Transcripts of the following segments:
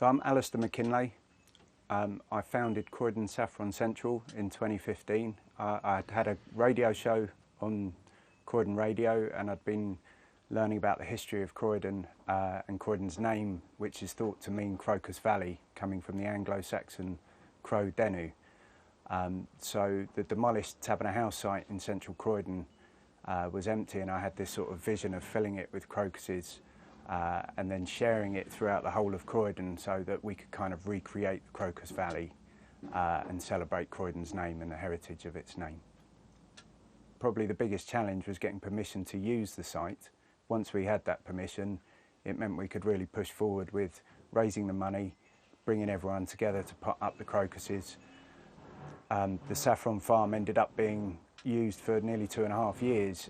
So I'm Alastair McKinlay. I founded Croydon Saffron Central in 2015. I'd had a radio show on Croydon Radio, and I'd been learning about the history of Croydon and Croydon's name, which is thought to mean Crocus Valley, coming from the Anglo-Saxon Cro Denu. So the demolished Taberner House site in central Croydon was empty, and I had this sort of vision of filling it with crocuses and then sharing it throughout the whole of Croydon so that we could kind of recreate the Crocus Valley and celebrate Croydon's name and the heritage of its name. Probably the biggest challenge was getting permission to use the site. Once we had that permission, it meant we could really push forward with raising the money, bringing everyone together to put up the crocuses. The saffron farm ended up being used for nearly 2.5 years,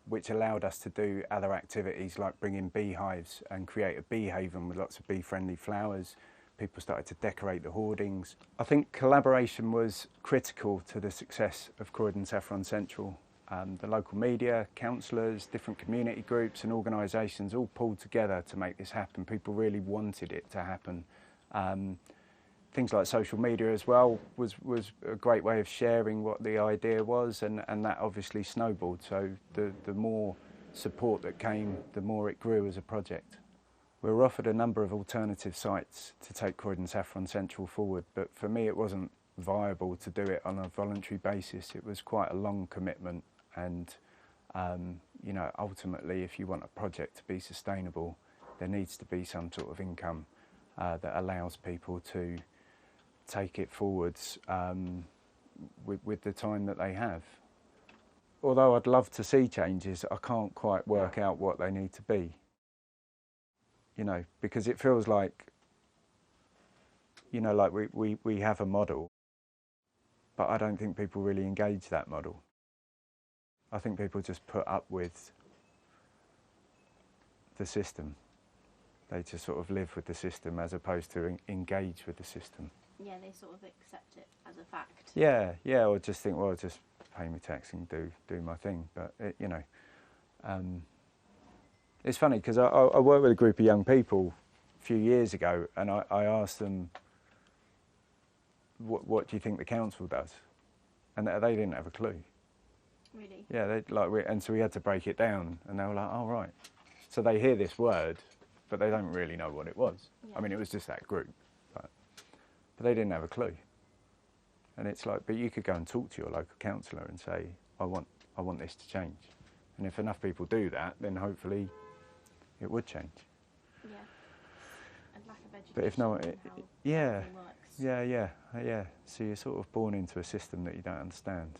which allowed us to do other activities like bring in beehives and create a bee haven with lots of bee-friendly flowers. People started to decorate the hoardings. I think collaboration was critical to the success of Croydon Saffron Central. The local media, councillors, different community groups and organisations all pulled together to make this happen. People really wanted it to happen. Things like social media as well was a great way of sharing what the idea was, and that obviously snowballed. So the more support that came, the more it grew as a project. We were offered a number of alternative sites to take Croydon Saffron Central forward, but for me it wasn't viable to do it on a voluntary basis. It was quite a long commitment, and you know, ultimately if you want a project to be sustainable, there needs to be some sort of income that allows people to take it forwards with the time that they have. Although I'd love to see changes, I can't quite work out what they need to be. You know, because it feels like, you know, like we have a model, but I don't think people really engage that model. I think people just put up with the system. They just sort of live with the system as opposed to engage with the system. Yeah, they sort of accept it as a fact. Yeah, or just think, well, just pay me tax and do my thing. But you know, it's funny because I worked with a group of young people a few years ago, and I asked them, what do you think the council does? And they didn't have a clue. Really? Yeah, and so we had to break it down, and they were like, oh right. So they hear this word, but they don't really know what it was. Yeah. I mean, it was just that group. But they didn't have a clue. And it's like, but you could go and talk to your local councillor and say, I want this to change. And if enough people do that, then hopefully it would change. Yeah. And lack of education. But if no, yeah. Yeah. So you're sort of born into a system that you don't understand.